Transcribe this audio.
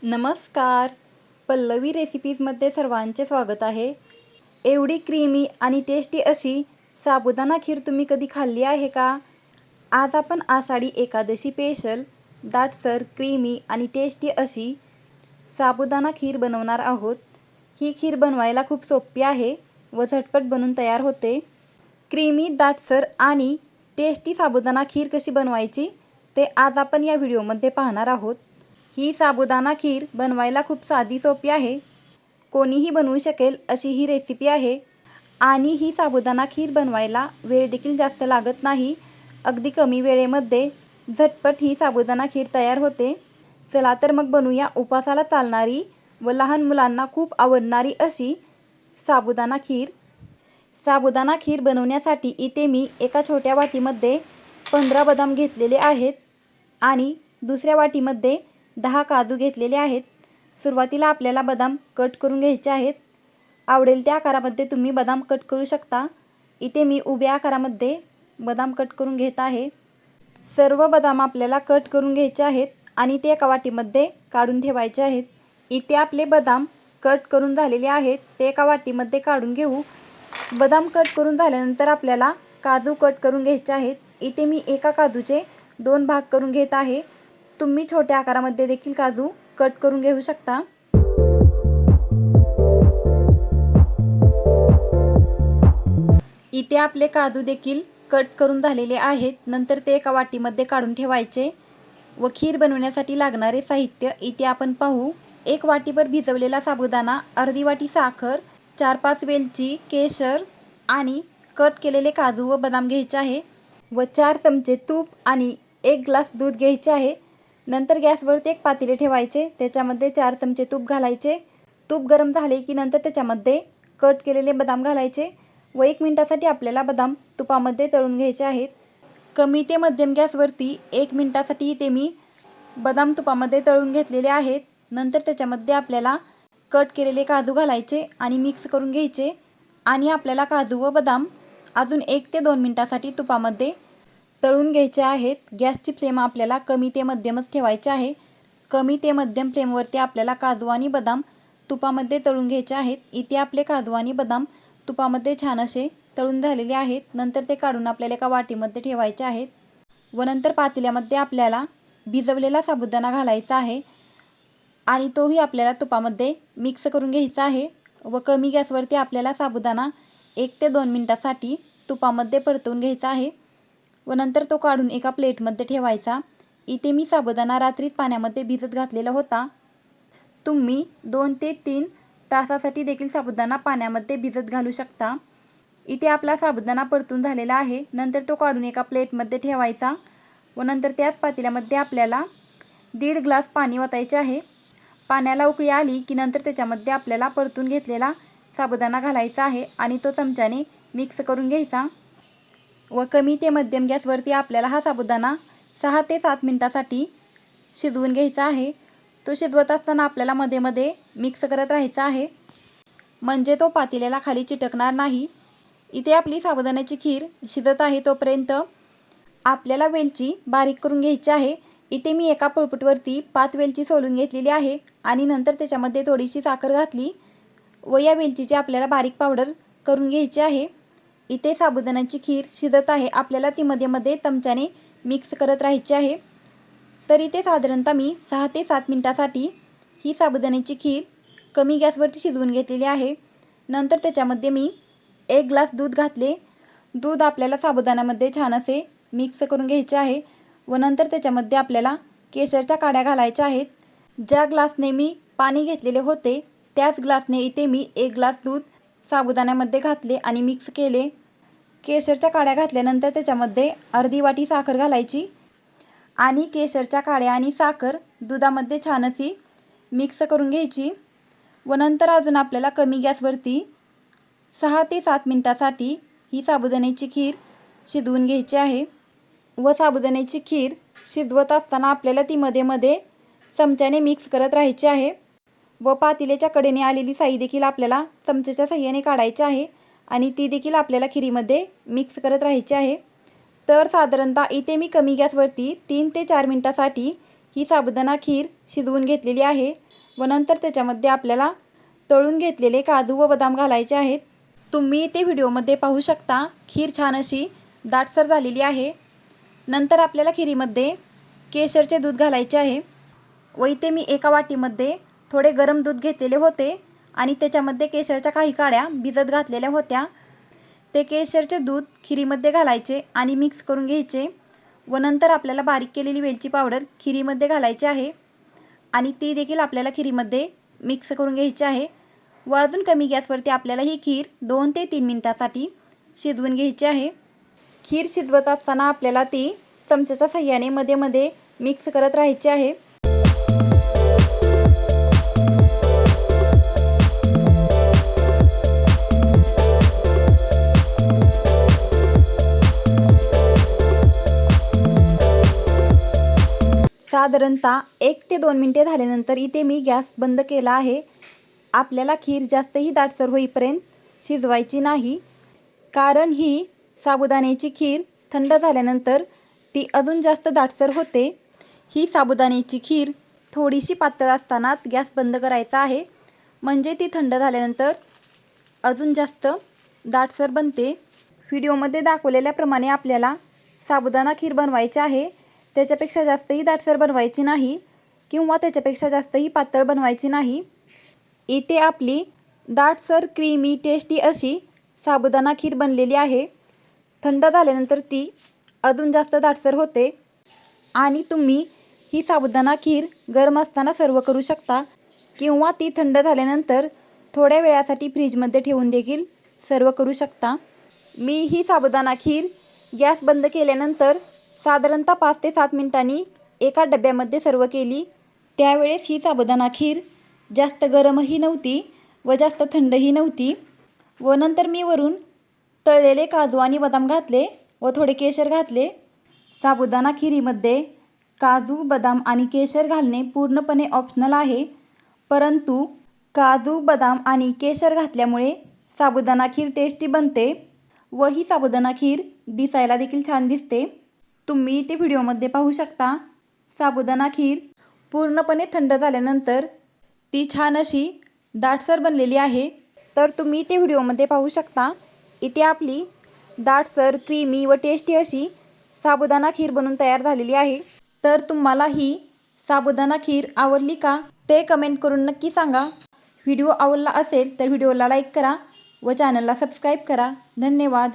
नमस्कार. पल्लवी रेसिपीजमध्ये सर्वांचे स्वागत आहे. एवढी क्रीमी आणि टेस्टी अशी साबुदाणा खीर तुम्ही कधी खाल्ली आहे का? आज आपण आषाढी एकादशी स्पेशल दाटसर क्रीमी आणि टेस्टी अशी साबुदाणा खीर बनवणार आहोत. ही खीर बनवायला खूप सोपी आहे व झटपट बनून तयार होते. क्रीमी दाटसर आणि टेस्टी साबुदाणा खीर कशी बनवायची ते आज आपण या व्हिडिओमध्ये पाहणार आहोत. ही साबुदाणा खीर बनवायला खूप साधी सोपी आहे. कोणीही बनवू शकेल अशी ही रेसिपी आहे आणि ही साबुदाणा खीर बनवायला वेळ देखील जास्त लागत नाही. अगदी कमी वेळेमध्ये झटपट ही साबुदाणा खीर तयार होते. चला तर मग बनवूया उपवासाला चालणारी व लहान मुलांना खूप आवडणारी अशी साबुदाणा खीर. साबुदाणा खीर बनवण्यासाठी इथे मी एका छोट्या वाटीमध्ये 15 बदाम घेतलेले आहेत आणि दुसऱ्या वाटीमध्ये 10 काजू घेतलेले आहेत. सुरुवातीला आपल्याला बदाम कट करून घ्यायचे आहेत. आवडेल त्या आकारामध्ये तुम्ही बदाम कट करू शकता. इथे मी उभ्या आकारामध्ये बदाम कट करून घेत आहे. सर्व बदाम आपल्याला कट करून घ्यायचे आहेत आणि ते एका वाटीमध्ये काढून ठेवायचे आहेत. इथे आपले बदाम कट करून झालेले आहेत, ते एका वाटीमध्ये काढून घेऊ. बदाम कट करून झाल्यानंतर आपल्याला काजू कट करून घ्यायचे आहेत. इथे मी एका काजूचे 2 भाग करून घेत आहे. तुम्ही छोट्या आकारामध्ये देखील काजू कट करून घेऊ शकता. इथे आपले काजू देखील कट करून झालेले आहेत. नंतर ते एका वाटीमध्ये काढून ठेवायचे व खीर बनवण्यासाठी लागणारे साहित्य इथे आपण पाहू. 1 वाटीभर भिजवलेला साबुदाणा, अर्धी वाटी साखर, 4-5 वेलची, केशर आणि कट केलेले काजू व बदाम घ्यायचे आहे व 4 चमचे तूप आणि 1 ग्लास दूध घ्यायचे आहे. नंतर गॅसवरती एक पातेले ठेवायचे, त्याच्यामध्ये 4 चमचे तूप घालायचे. तूप गरम झाले की नंतर त्याच्यामध्ये कट केलेले बदाम घालायचे व 1 मिनिटासाठी आपल्याला बदाम तुपामध्ये तळून घ्यायचे आहेत. कमी ते मध्यम गॅसवरती 1 मिनिटासाठी इथे मी बदाम तुपामध्ये तळून घेतलेले आहेत. नंतर त्याच्यामध्ये आपल्याला कट केलेले काजू घालायचे आणि मिक्स करून घ्यायचे आणि आपल्याला काजू व बदाम अजून 1 ते 2 मिनिटासाठी तुपामध्ये तळून घ्यायचे आहेत. गॅसची फ्लेम आपल्याला कमी ते मध्यमच ठेवायची आहे. कमी ते मध्यम फ्लेमवरती आपल्याला काजू आणि बदाम तुपामध्ये तळून घ्यायचे आहेत. इथे आपले काजू आणि बदाम तुपामध्ये छान असे तळून झालेले आहेत. नंतर ते काढून आपल्याला एका वाटीमध्ये ठेवायचे आहेत व नंतर पातेल्यामध्ये आपल्याला भिजवलेला साबुदाणा घालायचा आहे आणि तोही आपल्याला तुपामध्ये मिक्स करून घ्यायचा आहे व कमी गॅसवरती आपल्याला साबुदाणा 1 ते 2 मिनिटासाठी तुपामध्ये परतवून घ्यायचा आहे व नंतर तो काढून एका प्लेटमध्ये ठेवायचा. इथे मी साबुदाणा रात्रीत पाण्यामध्ये भिजत घातलेला होता. तुम्ही 2 ते 3 तासासाठी देखील साबुदाणा पाण्यामध्ये भिजत घालू शकता. इथे आपला साबुदाणा परतून झालेला आहे. नंतर तो काढून एका प्लेटमध्ये ठेवायचा व नंतर त्याच पातेल्यामध्ये आपल्याला 1.5 ग्लास पाणी ओतायचे आहे. पाण्याला उकळी आली की नंतर त्याच्यामध्ये आपल्याला परतून घेतलेला साबुदाणा घालायचा आहे आणि तो चमच्याने मिक्स करून घ्यायचा व कमी ते मध्यम गॅसवरती आपल्याला हा साबुदाणा 6 ते 7 मिनिटासाठी शिजवून घ्यायचा आहे. तो शिजवत असताना आपल्याला मध्ये मध्ये मिक्स करत राहायचा आहे म्हणजे तो पातेल्याला खाली चिटकणार नाही. इथे आपली साबुदाण्याची खीर शिजत आहे तोपर्यंत आपल्याला वेलची बारीक करून घ्यायची आहे. इथे मी एका पोळपाटवरती 5 वेलची सोलून घेतलेली आहे आणि नंतर त्याच्यामध्ये थोडीशी साखर घातली व या वेलचीची आपल्याला बारीक पावडर करून घ्यायची आहे. इथे साबुदाण्याची खीर शिजत आहे, आपल्याला ती मध्ये मध्ये चमच्याने मिक्स करत राहायची आहे. तर इथे साधारणतः मी 6 ते 7 मिनिटासाठी ही साबुदाण्याची खीर कमी गॅसवरती शिजवून घेतलेली आहे. नंतर त्याच्यामध्ये मी 1 ग्लास दूध घातले. दूध आपल्याला साबुदाण्यामध्ये छान असे मिक्स करून घ्यायचे आहे व नंतर त्याच्यामध्ये आपल्याला केशरच्या काड्या घालायच्या आहेत. ज्या ग्लासने मी पाणी घेतलेले होते त्याच ग्लासने इथे मी 1 ग्लास दूध साबुदाण्यामध्ये घातले आणि मिक्स केले. केशरच्या काड्या घातल्यानंतर त्याच्यामध्ये अर्धी वाटी साखर घालायची आणि केशरच्या काड्या आणि साखर दुधामध्ये छान अशी मिक्स करून घ्यायची व नंतर अजून आपल्याला कमी गॅसवरती 6 ते 7 मिनिटासाठी ही साबुदाण्याची खीर शिजवून घ्यायची आहे व साबुदाण्याची खीर शिजवत असताना आपल्याला ती मध्ये मध्ये चमच्याने मिक्स करत राहायची आहे व पातेल्याच्या कडेने आलेली साई देखील आपल्याला चमच्याच्या साहाय्याने काढायची आहे आणि ती देखील आपल्याला खीरीमध्ये मिक्स करत राहायची आहे. तर साधारणतः इथे मी कमी गॅसवरती 3 ते 4 मिनिटासाठी ही साबुदाणा खीर शिजवून घेतलेली आहे व नंतर त्याच्यामध्ये आपल्याला तळून घेतलेले काजू व बदाम घालायचे आहेत। तुम्ही ते व्हिडिओमध्ये पाहू शकता, खीर छान अशी दाटसर झालेली आहे। नंतर आपल्याला खिरीमध्ये केशरचे दूध घालायचे आहे व इथे मी एका वाटीमध्ये थोडे गरम दूध घेतलेले होते आणि त्याच्यामध्ये केशरच्या काही काड्या भिजत घातलेल्या होत्या। ते केशरचे दूध खिरीमध्ये घालायचे आणि मिक्स करून घ्यायचे व नंतर आपल्याला बारीक केलेली वेलची पावडर खिरीमध्ये घालायची आहे आणि ती देखील आपल्याला खिरीमध्ये मिक्स करून घ्यायची आहे व अजून कमी गॅसवरती आपल्याला ही खीर 2 ते 3 मिनिटांसाठी शिजवून घ्यायची आहे। खीर शिजवत असताना आपल्याला ती चमच्याच्या साहाय्याने मध्ये मध्ये मिक्स करत राहायची आहे। साधारणतः 1 ते 2 मिनिटे झाल्यानंतर इथे मी गॅस बंद केला आहे। आपल्याला खीर जास्तही दाटसर होईपर्यंत शिजवायची नाही, कारण ही साबुदाण्याची खीर थंड झाल्यानंतर ती अजून जास्त दाटसर होते। ही साबुदाण्याची खीर थोडीशी पातळ असतानाच गॅस बंद करायचा आहे, म्हणजे ती थंड झाल्यानंतर अजून जास्त दाटसर बनते। व्हिडिओमध्ये दाखवलेल्याप्रमाणे आपल्याला साबुदाणा खीर बनवायची आहे। त्याच्यापेक्षा जास्तही दाटसर बनवायची नाही किंवा त्याच्यापेक्षा जास्तही पातळ बनवायची नाही। इथे आपली दाटसर क्रीमी टेस्टी अशी साबुदाणा खीर बनलेली आहे। थंड झाल्यानंतर ती अजून जास्त दाटसर होते आणि तुम्ही ही साबुदाणा खीर गरम असताना सर्व करू शकता किंवा ती थंड झाल्यानंतर थोड्या वेळासाठी फ्रीजमध्ये ठेवून देखील सर्व करू शकता। मी ही साबुदाणा खीर गॅस बंद केल्यानंतर साधारणतः 5 ते 7 मिनिटांनी एका डब्यामध्ये सर्व केली। त्यावेळेस ही साबुदाणा खीर जास्त गरमही नव्हती व जास्त थंडही नव्हती व नंतर मी वरून तळलेले काजू आणि बदाम घातले व थोडे केशर घातले। साबुदाणा खिरीमध्ये काजू, बदाम आणि केशर घालणे पूर्णपणे ऑप्शनल आहे, परंतु काजू, बदाम आणि केशर घातल्यामुळे साबुदाणा खीर टेस्टी बनते व ही साबुदाणा खीर दिसायला देखील छान दिसते। तुम्ही ते व्हिडिओमध्ये पाहू शकता, साबुदाणा खीर पूर्णपणे थंड झाल्यानंतर ती छान अशी दाटसर बनलेली आहे। तर तुम्ही ते व्हिडिओमध्ये पाहू शकता, इथे आपली दाटसर क्रीमी व टेस्टी अशी साबुदाणा खीर बनून तयार झालेली आहे। तर तुम्हाला ही साबुदाणा खीर आवडली का ते कमेंट करून नक्की सांगा। व्हिडिओ आवडला असेल तर व्हिडिओला लाईक करा व चॅनलला सबस्क्राईब करा। धन्यवाद।